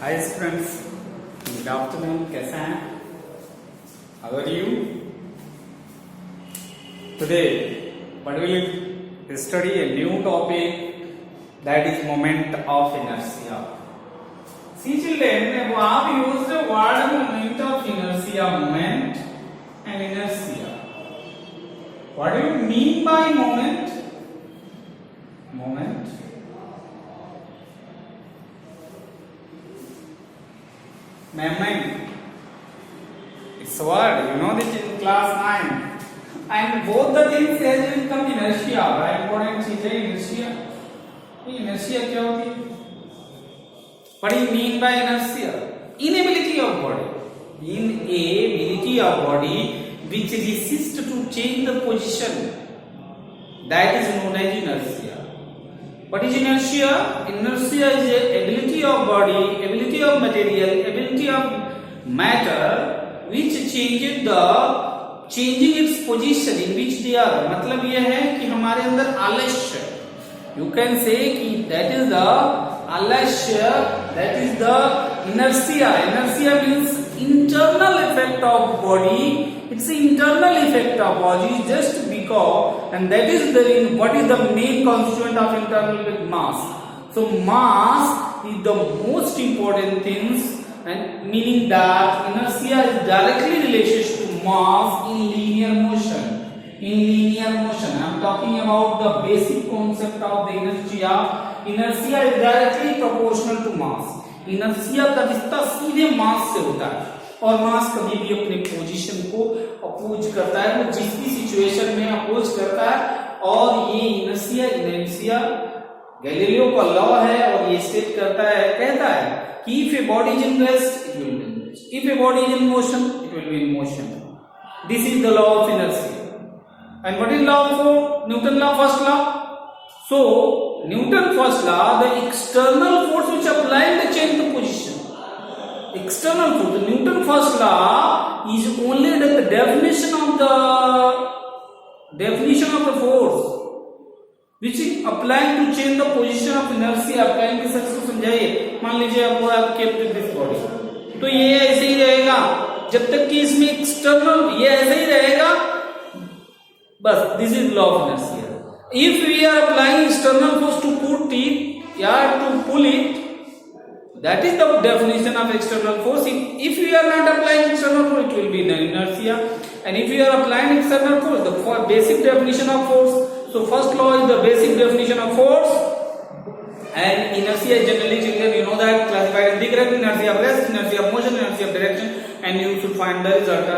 Hi students, good afternoon. कैसे हैं? How are you? Today what we will study a new topic, that is moment of inertia. See children, we have used the word moment of inertia, moment and inertia. What do you mean by moment? Moment. Moment. It's a word, you know this in class 9. And both the things has will come inertia. Very important चीज है inertia. Inertia क्या होती है? What do you mean by inertia? Inability of body. Inability of body which resists to change the position. That is known as inertia. What is inertia? Inertia is the ability of body, ability of material, ability of matter which changing its position in which they are. मतलब यह है कि हमारे अंदर आलस्य, you can say कि that is the आलस्य, that is the inertia. Inertia means internal effect of body. It's the internal effect of body just because, and that is the what is the main constituent of internal effect? Mass. So mass is the most important things, and meaning that inertia is directly related to mass in linear motion. In linear motion, I am talking about the basic concept of the inertia. Inertia is directly proportional to mass. Inertia का रिश्ता सीधे मास से होता है, और मास कभी भी अपने पोजीशन को अपोज करता है, वो जिस भी सिचुएशन में अपोज करता है। और ये इनर्शिया गैलीलियो का लॉ है, और ये स्टेट करता है, कहता है कि if a body is in rest, it will be in rest. If a body is in motion, it will be in motion. This is the law of inertia. And what is law of Newton law? First law. So Newton first law, the external force which applied the change the position. External force. The Newton first law is only the definition of the force which is applying to change the position of inertia. applying के सक्स को समझाइए। मान लीजिए आपको आप kept this body, तो ये ऐसे ही रहेगा जब तक कि इसमें एक्सटर्नल ये ऐसे ही रहेगा, बस। This is law of inertia. If we are applying external force to put it, to pull it, that is the definition of external force. If we are not applying external force, it will be inertia. And if we are applying external force, the basic definition of force. So first law is the basic definition of force. And inertia is generally, children, you know that, classified in different inertia of rest, inertia of motion, inertia of direction, and you should find the result.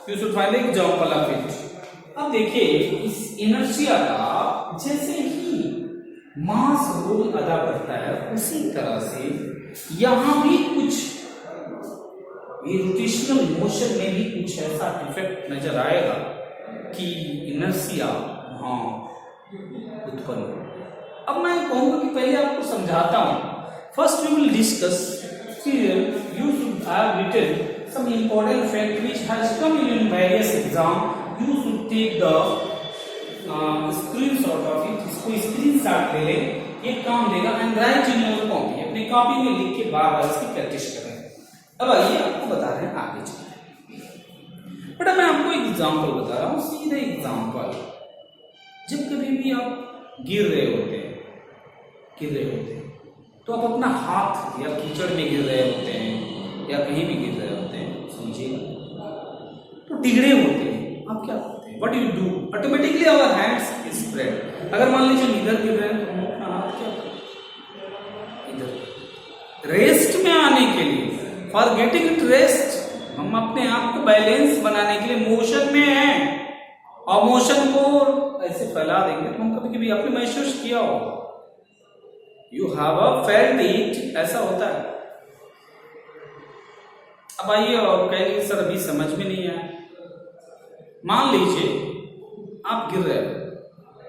You should find the example of it. अब देखिए इस inertia का जैसे ही मास role अदा करता है, उसी तरह से यहां भी कुछ रोटेशनल मोशन में भी कुछ ऐसा इफेक्ट नजर आएगा कि इनर्शिया वहां उत्पन्न हो। अब मैं कहूंगा कि पहले आपको समझाता हूं। First we will discuss, you should have written some important fact which has come in various exam. You should take the screenshot of it. इसको स्क्रीनशॉट ले लें, ये काम देगा. And write in your copy, अपनी कॉपी में लिख के बार बार इसकी प्रैक्टिस करें. अब आइए आपको बता रहे हैं आगे चलते. बट मैं आपको एक एग्जांपल बता रहा हूँ, सीधे एग्जांपल. जब कभी भी आप गिर रहे होते हैं तो आप अपना हाथ या कीचड़ में गिर रहे होते हैं या कहीं भी गिर रहे होते हैं, समझिएगा, तो टिगड़े होते हैं. आप क्या करते हैं? What do you do? Automatically our hands is spread. अगर मान लीजिए इधर गिर रहे हैं तो हम अपना हाथ क्या करें? इधर. रेस्ट में आने के लिए, for getting it rest, हम अपने आप को बैलेंस बनाने के लिए मोशन में हैं, और मोशन को ऐसे फैला देंगे तो हम कभी कभी आपने महसूस किया हो, you have felt it, ऐसा होता है. अब आइए और कहेंगे सर अभी समझ में नहीं आया. मान लीजिए आप गिर रहे हो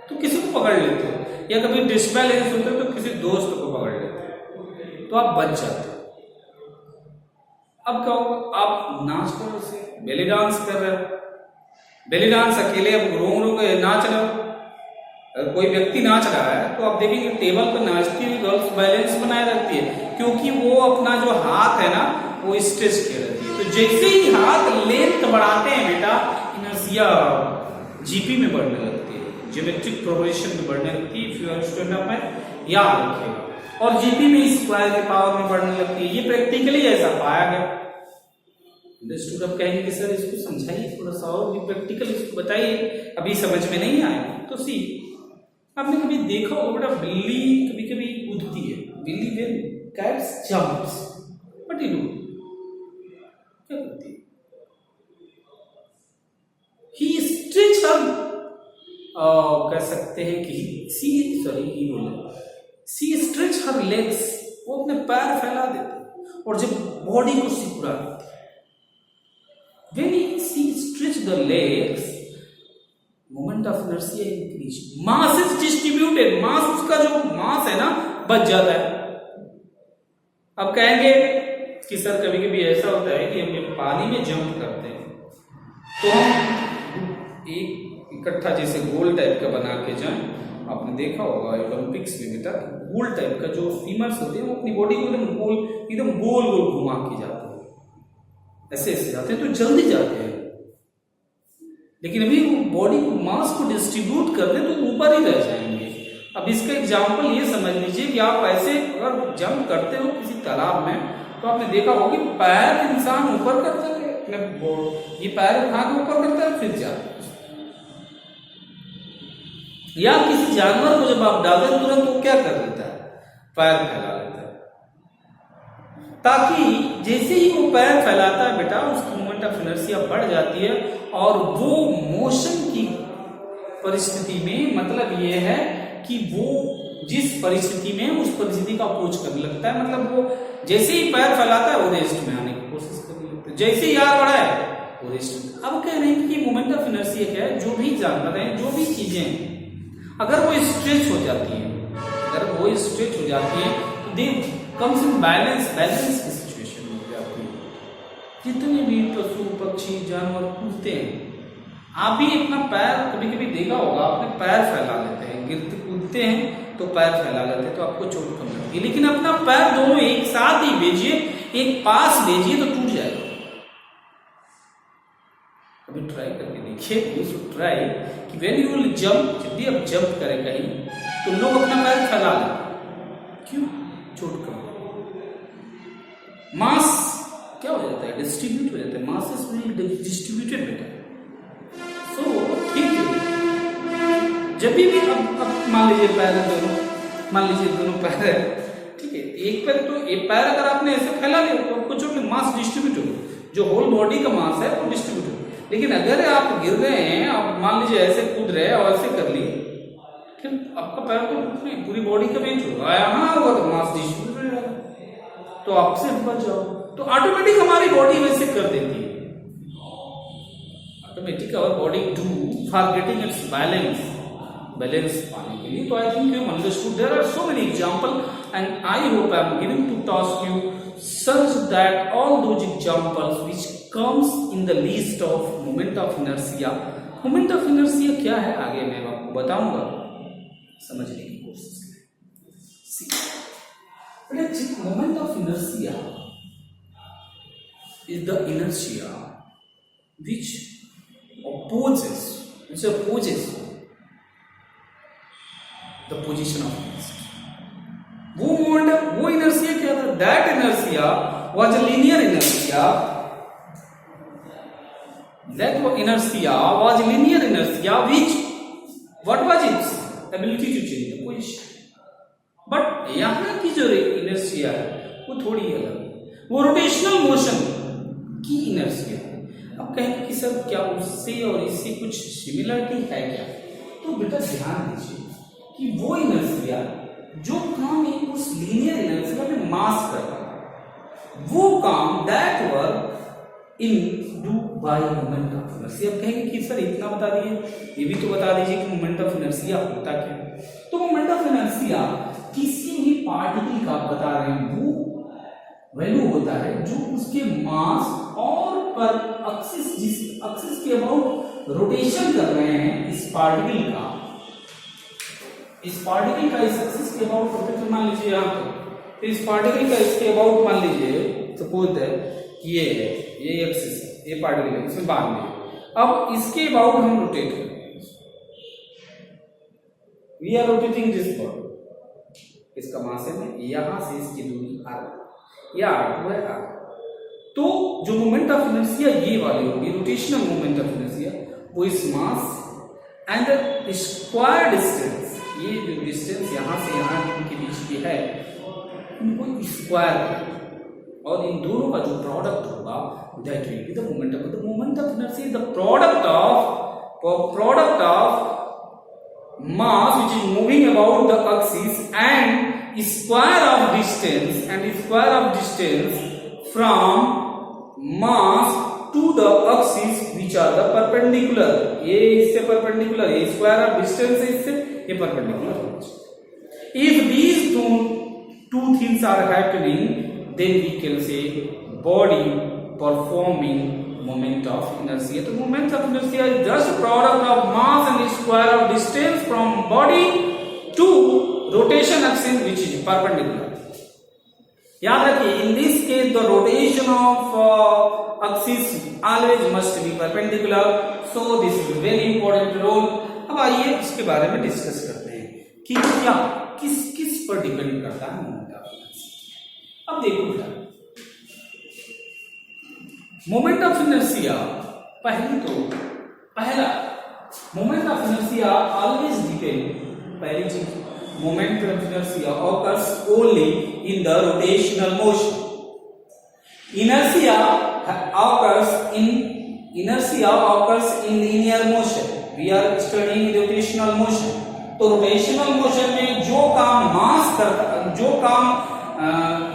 तो किसी को पकड़ लेते हो, या कभी डिसबैलेंस होते हो तो किसी दोस्त को पकड़ लेते हो, तो आप बच जाते हो. अब क्या होगा? आप नाच करो, से बेली डांस कर रहे हो. बेली डांस अकेले अब रो के नाच रहे हो, अगर कोई व्यक्ति नाच रहा है तो आप देखेंगे टेबल पर नाचती हुई गर्ल्स बैलेंस बनाए रखती है, क्योंकि वो अपना जो हाथ है ना वो स्ट्रेच किए रहती है। तो जैसे ही हाथ लेंथ बढ़ाते हैं बेटा, इनर्शिया जीपी में बढ़ने लगती है, ज्योमेट्रिक प्रोग्रेशन में बढ़ने लगती है। If you are student of math याद रखिएगा। और जीपी में स्क्वायर के पावर में बढ़ने लगती है। ये प्रैक्टिकली ऐसा पाया गया। स्टूडेंट कहेंगे कि सर इसको समझाइए थोड़ा सा और भी प्रैक्टिकल इसको बताइए, अभी समझ में नहीं आया। तो सी आपने कभी देखा होगा बेटा, बिल्ली कभी कभी कूदती है। बिल्ली when cats jumps, what you do, क्या करती है? ही स्ट्रेच हर, कह सकते हैं कि सी स्ट्रेच हर लेग्स, वो अपने पैर फैला देते हैं और जब बॉडी को सिकुड़ा देते हैं। When she stretch the legs, moment of inertia increase, mass is distributed, mass उसका जो मास है ना बच जाता है। अब कहेंगे कि सर कभी कभी ऐसा होता है कि हम पानी में जंप करते हैं तो हम एक इकट्ठा जैसे गोल टाइप का बना के जाएं। आपने देखा होगा ओलंपिक्स में बेटा, गोल टाइप का जो स्विमर्स होते हैं वो अपनी बॉडी को एकदम गोल गोल घुमा के जाते हैं, ऐसे ऐसे जाते हैं तो जल्दी जाते हैं। लेकिन अभी वो बॉडी को मास को डिस्ट्रीब्यूट कर दें तो ऊपर ही रह जाएंगे। अब इसका एग्जांपल ये समझ लीजिए कि आप ऐसे अगर जंप करते हो किसी तालाब में तो आपने देखा होगा कि पैर इंसान ऊपर करता है, अपने ये पैर उठा के ऊपर करता है फिर जाता है। या किसी जानवर को जब आप डालते हैं तुरंत वो क्या कर देता है, पैर फैला लेता है, ताकि जैसे ही वो पैर फैलाता है बेटा उसकी मोमेंट ऑफ इनर्शिया बढ़ जाती है और वो मोशन की परिस्थिति में, मतलब ये है कि वो जिस परिस्थिति में उस परिस्थिति का अप्रोच करने लगता है। मतलब वो जैसे ही पैर फैलाता है वो रेस्ट में आने की कोशिश करने लगता है, जैसे ही यार बढ़ा है वो रेस्ट। अब कह रहे हैं कि मोमेंट ऑफ इनर्शिया क्या है, जो भी जानवर है, जो भी चीजें अगर वो स्ट्रेच हो जाती है, तो दे कम्स इन बैलेंस की सिचुएशन हो जाती है। जितने भी पशु पक्षी जानवर कूदते हैं, आप भी अपना पैर कभी कभी देखा होगा, अपने पैर फैला लेते हैं, गिरते कूदते हैं तो पैर फैला लेते हैं तो आपको चोट कम लगती है। लेकिन अपना पैर दोनों एक साथ ही भेजिए, एक पास भेजिए तो टूट जाएगा। अभी ट्राई करके देखिए, यू शुड ट्राई कि व्हेन यू विल जंप, जब भी आप जंप करें कहीं तो लोग अपना पैर फैला लें, क्यों? चोट कम। मास क्या हो जाता है, डिस्ट्रीब्यूट हो जाता है, मास इज विल डिस्ट्रीब्यूटेड बेटा। सो ठीक है, जब भी अब मान लीजिए पैर है दोनों, मान लीजिए दोनों पैर है, ठीक है, एक पैर तो एक पैर अगर आपने ऐसे फैला लिया तो आपको चोट, मास डिस्ट्रीब्यूट होगा, जो होल बॉडी का मास है वो डिस्ट्रीब्यूट होगा। लेकिन अगर आप गिर रहे हैं, आप मान लीजिए ऐसे कूद रहे हैं और ऐसे कर लिए, फिर आपका पैर तो नहीं, पूरी बॉडी का वेट होगा, यहाँ होगा तो मास डिस्ट्रीब्यूट हो जाएगा, तो आपसे बच जाओ। तो ऑटोमेटिक हमारी बॉडी वैसे कर देती है, automatic our body do for getting its balance पाने के लिए। तो I think you understood, there are so many example and I hope I am giving to task you such that all those examples which comes in the list of moment of inertia. Moment of inertia क्या है आगे मैं आपको बताऊंगा, समझने की कोशिश करें। Moment of inertia is the inertia which opposes the position of rest. वो मोमेंट, वो इनर्शिया क्या था? That inertia was a linear inertia, which what was its ability to change the position. But यहां की जो इनर्शिया है वो थोड़ी अलग है, वो रोटेशनल मोशन की इनर्शिया है। अब कहेंगे कि सर क्या उससे और इससे कुछ सिमिलरिटी है क्या? तो बेटा ध्यान दीजिए कि वो इनर्शिया जो काम उस लीनियर इनर्शिया में मास करता है, वो काम that work in do by moment of inertia. अब कहेंगे कि सर इतना बता दिए, ये भी तो बता दीजिए कि मोमेंट ऑफ इनर्शिया होता क्या। तो मोमेंट ऑफ इनर्शिया किसी भी पार्टिकल का आप बता रहे हैं, वो वैल्यू होता है जो उसके मास और पर एक्सिस, जिस एक्सिस के अबाउट रोटेशन कर रहे हैं इस पार्टिकल का, इस पार्टिकल का इस एक्सिस के अबाउट रोटेट मान लीजिए यहाँ पे, तो इस पार्टिकल का इसके अबाउट मान लीजिए सपोज दैट ये है, ये एक्सिस है, ये पार्टिकल है, इसमें बांध दिया। अब इसके अबाउट हम रोटेट करें, we are rotating this body, इसका मास है यहां से इसकी दूरी r, या r2 है r। तो जो मोमेंट ऑफ इनर्शिया ये वाली होगी, रोटेशनल मोमेंट ऑफ इनर्शिया, वो इस mass and the square distance, ये जो डिस्टेंस यहां से यहां के बीच की है उनको स्क्वायर, और इन दोनों का जो प्रोडक्ट होगा that will be the moment of inertia is the product of mass which is moving about the axis and square of distance from mass to the axis which are the perpendicular, ये इससे perpendicular, ये square of distance है इससे, ये perpendicular होना चाहिए। If these two things are happening, then we can say body performing moment of inertia. तो moment of inertia is just product of mass and square of distance from body to rotation axis which is perpendicular. याद रखिए, in this case the rotation of axis always must be perpendicular, so this is a very important role. अब आइए इसके बारे में discuss करते हैं कि क्या किस पर डिपेंड करता है मोमेंट ऑफ इनर्शिया। अब देखो क्या मोमेंट ऑफ इनर्शिया, पहला moment of inertia always depend, पहली चीज moment of inertia occurs only in the rotational motion. Inertia occurs in linear motion. We are studying rotational motion. तो rotational motion में जो काम मास करता, जो काम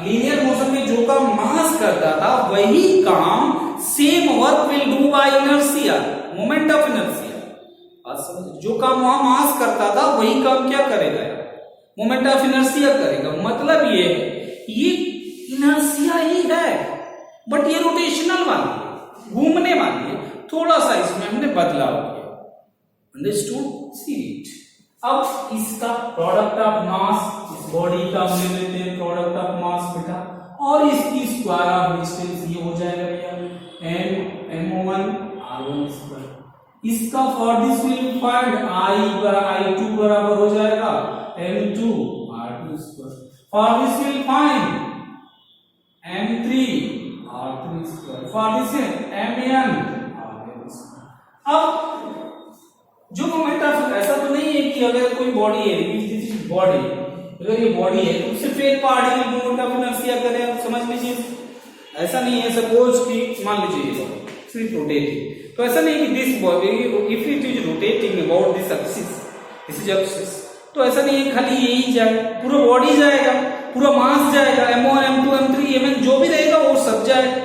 लीनियर मोशन में जो काम मास करता था वही काम same work will do by inertia, moment of inertia. जो काम वहां मास करता था वही काम क्या करेगा, मोमेंट ऑफ इनर्शिया करेगा। मतलब ये इनर्शिया ही है बट ये रोटेशनल वाली है, घूमने वाली है, थोड़ा सा इसमें हमने बदलाव किया। अंडरस्टूड? See it. अब इसका प्रोडक्ट ऑफ मास, इस बॉडी का हम ले लेते हैं प्रोडक्ट ऑफ मास बेटा, और इसकी स्क्वायर ऑफ डिस्टेंस ये हो जाएगा भैया m1 r1 स्क्वायर। इसका for this will find i2 बराबर हो जाएगा m2 r2 square. For this will find m3 r3 square. For this mn r1 square. अब जो मोमेंट ऑफ, ऐसा तो नहीं है कि अगर कोई बॉडी है, बॉडी अगर ये बॉडी है तो उससे फिर पार्टिकल मोमेंट ऑफ इनर्शिया करें, समझ लीजिए ऐसा नहीं है। सपोज कि मान लीजिए ये सिर्फ रोटेटिंग, तो ऐसा नहीं कि this body if it is rotating about this axis, this is axis, तो ऐसा नहीं है खाली यही जाए, पूरा बॉडी जाएगा, पूरा मास जाएगा, m1 m2 m3 mn जो भी रहेगा वो सब जाएगा।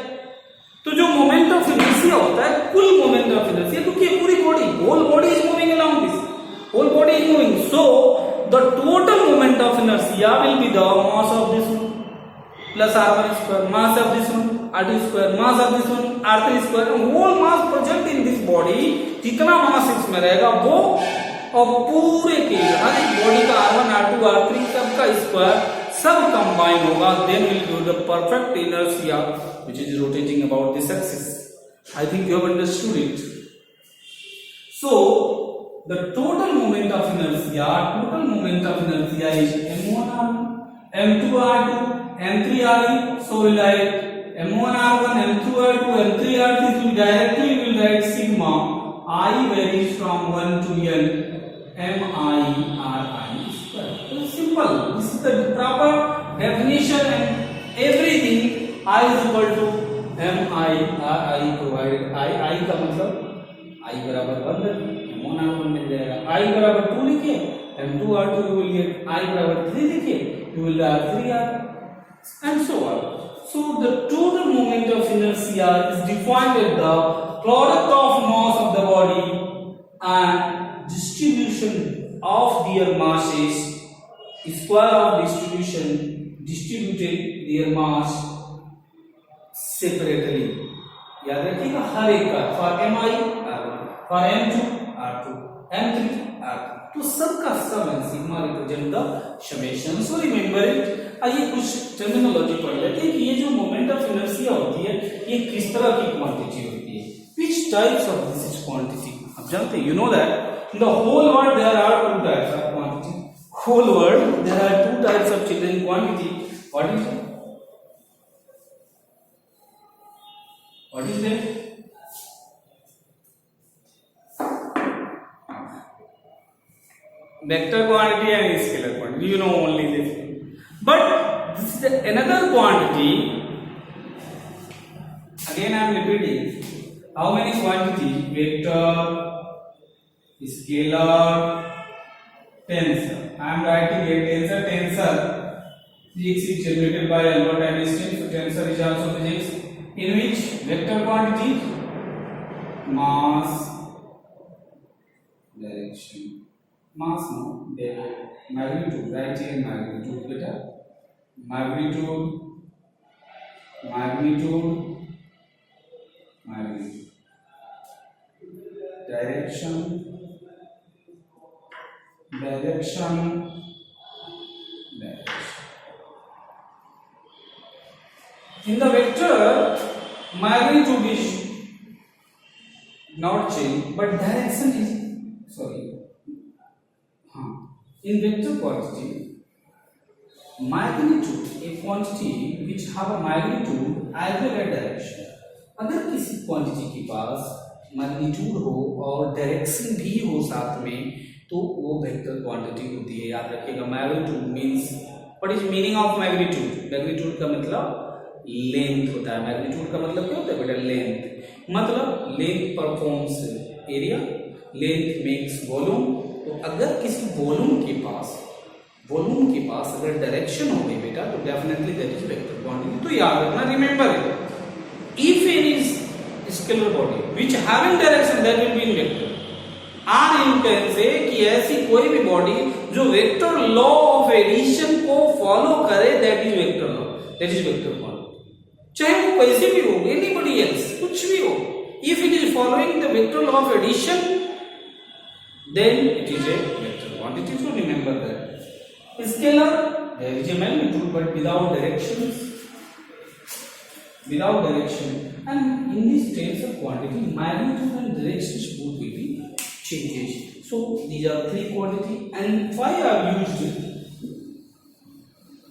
तो जो मोमेंट ऑफ इनर्शिया होता है, कुल मोमेंट ऑफ इनर्शिया, क्योंकि पूरी body, whole body is moving along this, whole body is moving, so the total moment of inertia will be the mass of this one plus r1 square, mass of this one r2 square, mass of this one r3 square, whole mass present in this body, जितना mass इसमें रहेगा वो, और पूरे के हर एक body का r1 r2 r3 सबका स्क्वायर सब कंबाइन होगा, then will give the perfect inertia which is rotating about this axis. I think you have understood it. So the total moment of inertia is m1r1 m2r2 m3r3. So we'll write m1r1 m2r2 m3r3, so directly we will write sigma I varies from 1 to n mi/ri square. So simple, this is the proper definition, and everything I is equal to m/i provided I का मतलब I बराबर 1 रखिए, m1r1 मिल जाएगा, I बराबर 2 लिखिए, m2r2 you will get I बराबर 3 लिखिए, you will get 3r and so on. So the total moment of inertia is defined as the product of mass of the body and distribution of their masses, square of distributed their mass separately. याद रखिएगा हर एक का, for mi r1, for m2 r2, m3 अर्थ, तो सब का सब and sigma represent the summation. So remember it. आइए कुछ टर्मिनोलॉजी पढ़ लेते हैं कि ये जो मोमेंट ऑफ इनर्शिया होती है ये किस तरह की क्वांटिटी होती है, which types of this is quantity. आप जानते हैं, you know that in the whole world there are two types of quantity, whole world there are two types of children quantity. What is it? What is that? Vector quantity and scalar quantity. You know only this. But this is another quantity. Again, I am repeating. How many quantity? Vector, scalar, tensor. I am writing a tensor. Tensor physics is generated by Albert Einstein. So tensor is also physics. In which vector quantity, mass, direction, mass no, magnitude, right here magnitude beta, magnitude, direction, in the vector magnitude is not changed but direction is in vector quantity magnitude a quantity which have a magnitude as well as direction। अगर किसी quantity के पास magnitude हो और direction भी हो साथ में तो वो वेक्टर क्वांटिटी होती है। याद रखिएगा, magnitude means, what is meaning of magnitude? Magnitude का मतलब लेंथ होता है। मैग्नीट्यूड का मतलब क्या होता है बेटा? लेंथ। मतलब length performs area, length makes volume. तो अगर किसी वॉल्यूम के पास अगर डायरेक्शन हो गई बेटा तो definitely that is vector quantity. तो याद रखना, remember if any scalar body which having direction that will be in vector. और यू कैन से कि ऐसी कोई भी बॉडी जो वेक्टर लॉ ऑफ एडिशन को फॉलो करे that is vector law, that is vector quantity. चाहे वो कैसे भी हो, एनीबॉडी एल्स, कुछ भी हो, if it is following the vector law of addition then it is a vector quantity. So remember that scalar there is a magnitude but without direction, and in this terms of quantity magnitude and directions both will be changes. So these are three quantity and why are used?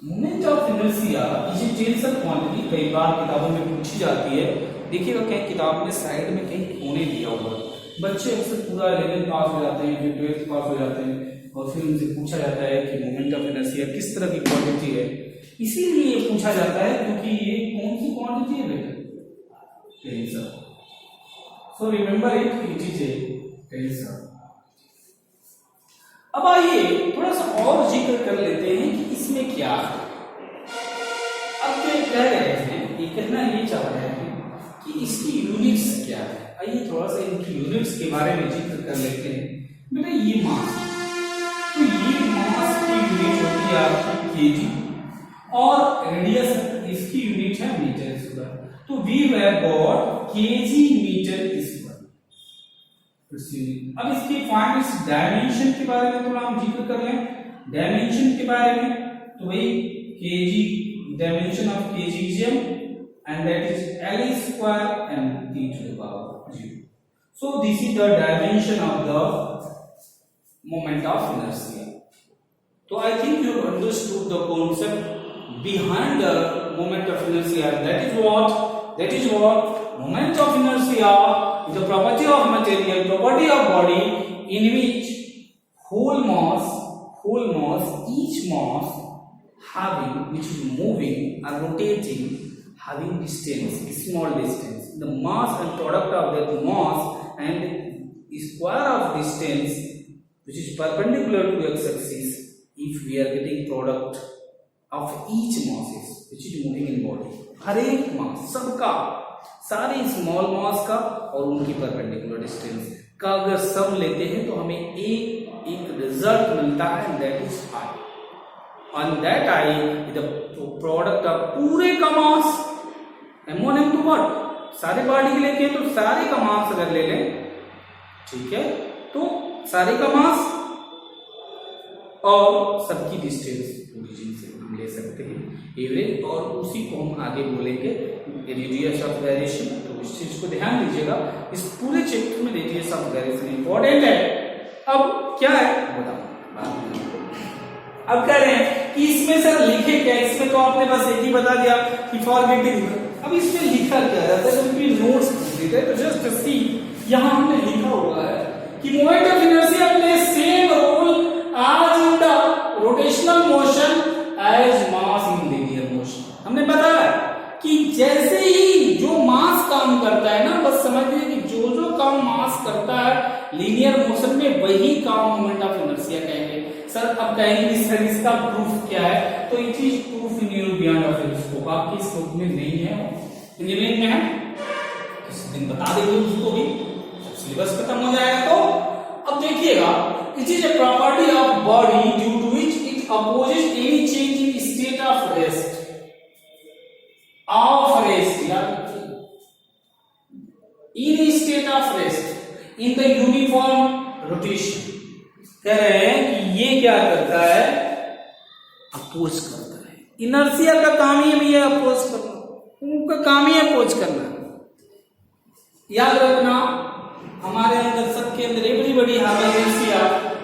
Moment of inertia is a tensor quantity. कई बार किताबों में पूछी जाती है, देखिएगा कहीं किताब में साइड में कहीं कोने दिया हुआ, बच्चे अक्सर पूरा 11 पास हो जाते हैं, फिर 12 पास हो जाते हैं और फिर उनसे पूछा जाता है कि मोमेंट ऑफ इनर्शिया किस तरह की क्वांटिटी है। इसीलिए ये पूछा जाता है क्योंकि ये कौन सी क्वांटिटी है बेटा? Tensor. So remember it is A tensor. अब आइए थोड़ा सा और जिक्र कर लेते हैं कि इसमें क्या है। अब क्या कह रहे हैं, ये कहना ये चाह रहे हैं कि इसकी यूनिट्स क्या है। आइए थोड़ा सा इनकी यूनिट्स के बारे में जिक्र कर लेते हैं। बेटा ये मास, तो ये मास की यूनिट होती है आपकी केजी और रेडियस इसकी यूनिट है मीटर स्क्वायर। तो we have got kg metre square. अब इसकी फाइंड डायमेंशन के बारे में थोड़ा हम जिक्र कर लें। डायमेंशन के बारे में तो वही kg, dimension of kgm and that is L square M T to the power 0। So this is the dimension of the moment of inertia. तो I think you understood the concept behind the moment of inertia. That is what moment of inertia is the property of material, property of body in which whole mass, each mass having, which is moving or rotating, having distance, small distance. The mass and product of that mass and square of distance which is perpendicular to x-axis. If we are getting product of each masses which is moving in body, हर एक मास, सबका, सारे small mass का और उनकी perpendicular distance का अगर सम लेते हैं तो हमें एक रिजल्ट मिलता है, that is I. On that I the product of पूरे का मास m1 m2 व्हाट, सारे बॉडी के लेके तो सारे का मास अगर ले लें, ठीक है, तो सारे का मास और सबकी डिस्टेंस ओरिजिन से हम ले सकते हैं एवरेज, और उसी को हम आगे बोलेंगे रेडियस ऑफ गायरेशन। तो इस चीज को ध्यान दीजिएगा, इस पूरे चैप्टर में रेडियस ऑफ गायरेशन इंपॉर्टेंट है। अब क्या है बताओ, अब कह रहे हैं कि इसमें सर लिखे क्या, इसमें तो आपने बस एक ही बता दिया कि फॉरगेटिंग। अब इसमें लिखा क्या रहता है, क्योंकि नोट्स कंप्लीट है, तो जस्ट सी यहां हमने लिखा हुआ है कि moment of inertia plays same role as in the rotational motion as mass in linear motion. हमने बताया कि जैसे ही जो मास काम करता है ना, बस समझ लीजिए कि जो जो काम मास करता है लीनियर मोशन में, वही काम मोमेंट ऑफ इनर्शिया कहेंगे। सर अब कहेंगे सर इसका प्रूफ क्या है, तो ये चीज proof in your beyond of scope, आपके स्कोप में नहीं है, इंजीनियरिंग में है, किसी दिन बता देंगे उसको भी, सिलेबस खत्म हो जाएगा। तो अब देखिएगा, it is a property of body due to which it opposes any change in state of rest या in state of rest in the uniform rotation. कह रहे हैं कि ये क्या करता है, अपोज करता है। इनर्शिया का काम ही है भैया अपोज करना, उनका काम ही अपोज करना। याद रखना हमारे अंदर, सबके अंदर एवरीबॉडी हैव इनर्शिया।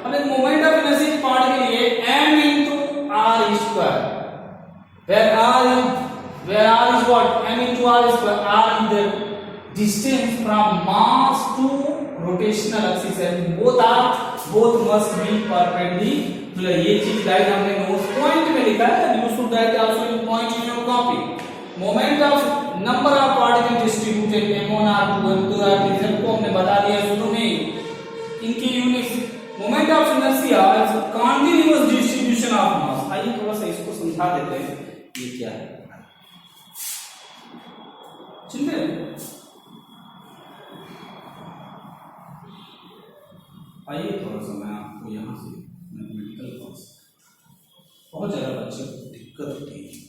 अब एक मोमेंट ऑफ इनर्शिया पार्ट के लिए m into r square, where r is what, m into r square, r is the distance from mass to rotational axis and both must be perpendicular। ये चीज guys हमने notes point में लिखा है, you should write also in point in your copy। Moment of number of particle distributed m1 r2 m2 r3 सबको हमने बता दिया शुरू में, इनकी units. Moment of inertia is continuous distribution of mass. आइए थोड़ा सा इसको समझा देते हैं ये क्या है। चिंतन आइए थोड़ा सा मैं आपको यहाँ से मैथमेटिकल फॉर्म्स, बहुत ज्यादा बच्चे को दिक्कत होती है।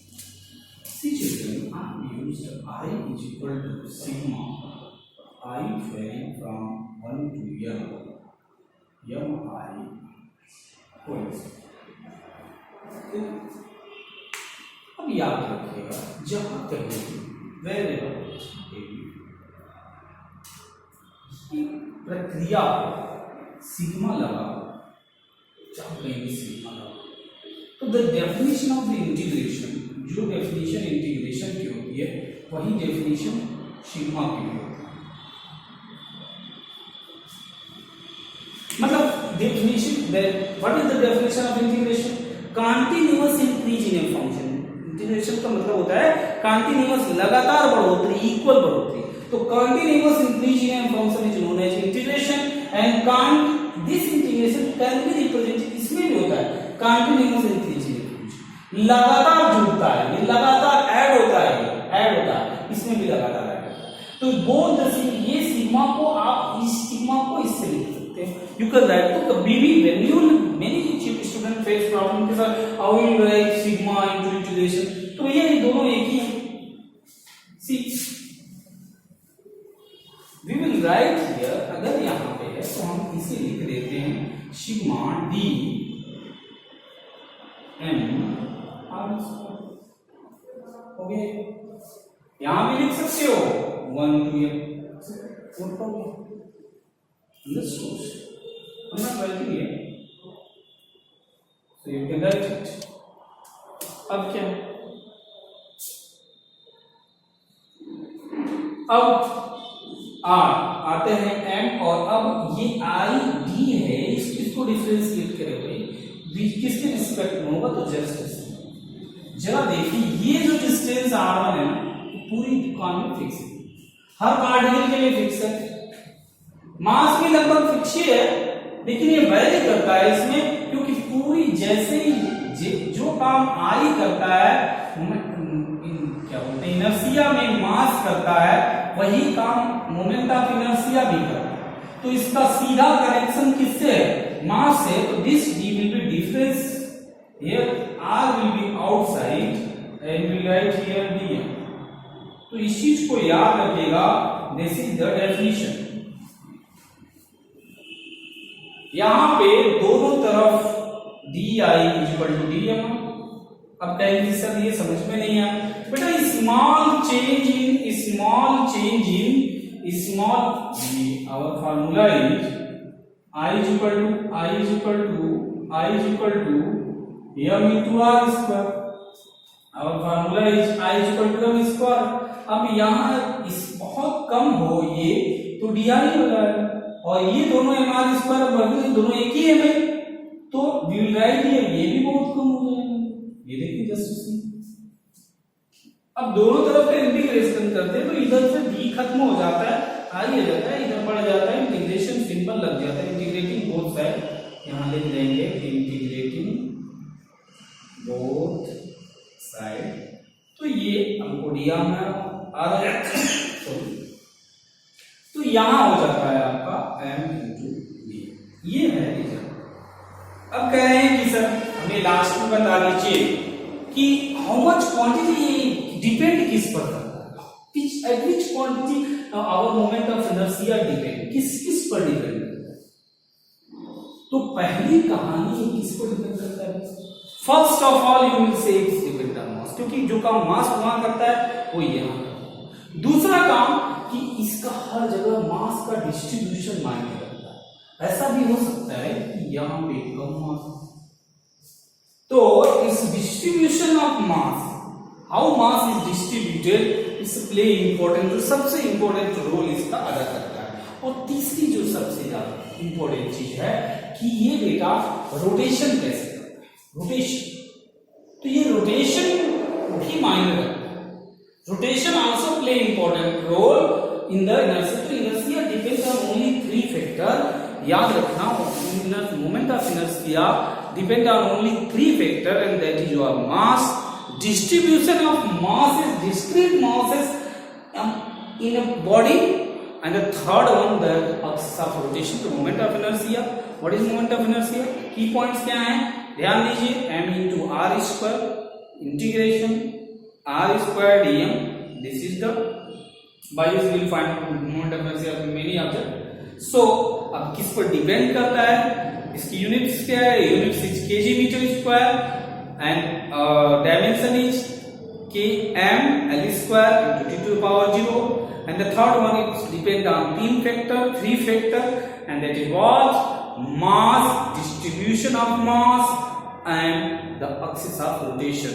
See children, I used I is equal to sigma I varying from 1 to m I whole। अब याद रखिएगा, जहां कहीं वेरिएबल प्रक्रिया सिग्मा लगा, जहां कहीं भी सिग्मा लगा, तो the definition of the integration, जो डेफिनेशन इंटीग्रेशन की होती है वही डेफिनेशन सिग्मा की होती है। मतलब definition, what is the definition of integration? Continuous increase in a function. Integration का मतलब होता है कंटीन्यूअस, लगातार बढ़ोतरी, इक्वल बढ़ोतरी। तो continuous increase in a function is known as integration and this integration can be represented, इसमें भी होता है continuous increase in a function, लगातार जुड़ता है, ये लगातार ऐड होता है, इसमें भी लगातार ऐड होता है। तो बोथ ये सिग्मा को आप इस सिग्मा को इससे लिख सकते हैं, यू कैन राइट। तो कभी भी when you many student face problem के साथ how you right sigma into integration, तो ये दोनों एक ही है। सी वी विल राइट हियर, अगर यहां पे है तो हम इसे लिख देते हैं sigma d m r okay. यहां भी लिख सकते हो 1 to m, no problem, understood. I'm not writing here, so you can write it। अब क्या, अब R आते हैं M, और अब ये I D है, इसको डिफरेंशिएट करे हुए किसके रिस्पेक्ट में होगा, तो जस्ट जरा देखिए, ये जो डिस्टेंस R1 है ना, पूरी दुकान में फिक्स है, हर पार्टिकल के लिए फिक्स है, मास भी लगभग फिक्स ही है, लेकिन ये वैरी करता है इसमें, क्योंकि पूरी जैसे ही जो काम आई करता है, क्या बोलते हैं, इनर्शिया में मास करता है, वही काम मोमेंट ऑफ इनर्शिया भी करता है। तो इसका सीधा कनेक्शन किससे है, मास से। तो this d will be difference here, r will be outside and will write here d. तो इस चीज को याद रखिएगा, दिस इज द डेफिनेशन। यहां पे दोनों तरफ d I is equal to d m. अब कहेंगे सर ये समझ में नहीं आया बेटा, small change in small our formula is I is equal to m into r square. Our formula is I is equal to m square. अब यहाँ इस बहुत कम हो ये तो डी आई हो जाएगा, और ये दोनों एम आर स्क्वायर दोनों एक ही एम है, तो वी विल राइट ये भी बहुत कम हो जाएगा। ये देखिए जस्ट अब दोनों तरफ का इंटीग्रेशन करते हैं तो इधर से b खत्म हो जाता है, आई आ जाता है, इधर बढ़ जाता है, इंटीग्रेशन सिंपल लग जाता है। इंटीग्रेटिंग बोथ साइड यहां लिख देंगे, इंटीग्रेटिंग बोथ साइड, तो ये हमको दिया में आ रहा है, तो यहां हो जाता है आपका m इंटू d। ये है रिजल्ट। अब कह रहे हैं कि सर हमें लास्ट में बता दीजिए कि हाउ मच क्वांटिटी डिपेंड किस पर करता है, at which quantity our moment of inertia depend, किस पर डिपेंड करता है। तो पहली कहानी किस पर डिपेंड करता है? First of all you will say it's depend on मास, क्योंकि जो काम मास वहां करता है वो यहां करता है। दूसरा काम कि इसका हर जगह मास का डिस्ट्रीब्यूशन मायने रखता है। ऐसा भी हो सकता है कि यहां पे कम मास, तो इस distribution of mass, how mass is distributed, इस प्ले इंपॉर्टेंट, जो सबसे इंपॉर्टेंट रोल इसका अदा करता है। और तीसरी जो सबसे ज्यादा इंपॉर्टेंट चीज है कि ये बेटा रोटेशन कैसे करता है, रोटेशन। तो ये रोटेशन भी मायने रखता है। Rotation also play important role in the inertia. तो inertia depends on only 3 factor, याद रखना, moment of inertia depend on only 3 factor, and that is your mass, distribution of mass is discrete masses in a body, and the third one the axis of rotation, the moment of inertia. What is moment of inertia? Key points क्या हैं? ध्यान दीजिए, m into r square integration r square dm. This is the by this we will find moment of inertia of many objects. So अब किस पर depend करता है? इसकी यूनिट्स क्या है? Units is kg metre square, and dimension is km l square into t to the power 0, and the third one is depend on 3 factor, and that is what? Mass, distribution of mass, and the axis of rotation.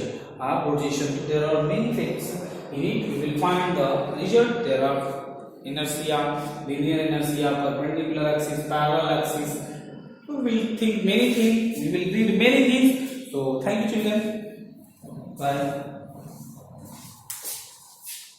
Rotation, there are many things in it. We will find the result. There are inertia, linear inertia, perpendicular axis, parallel axis. We will think many things, we will read many things. So thank you children, bye.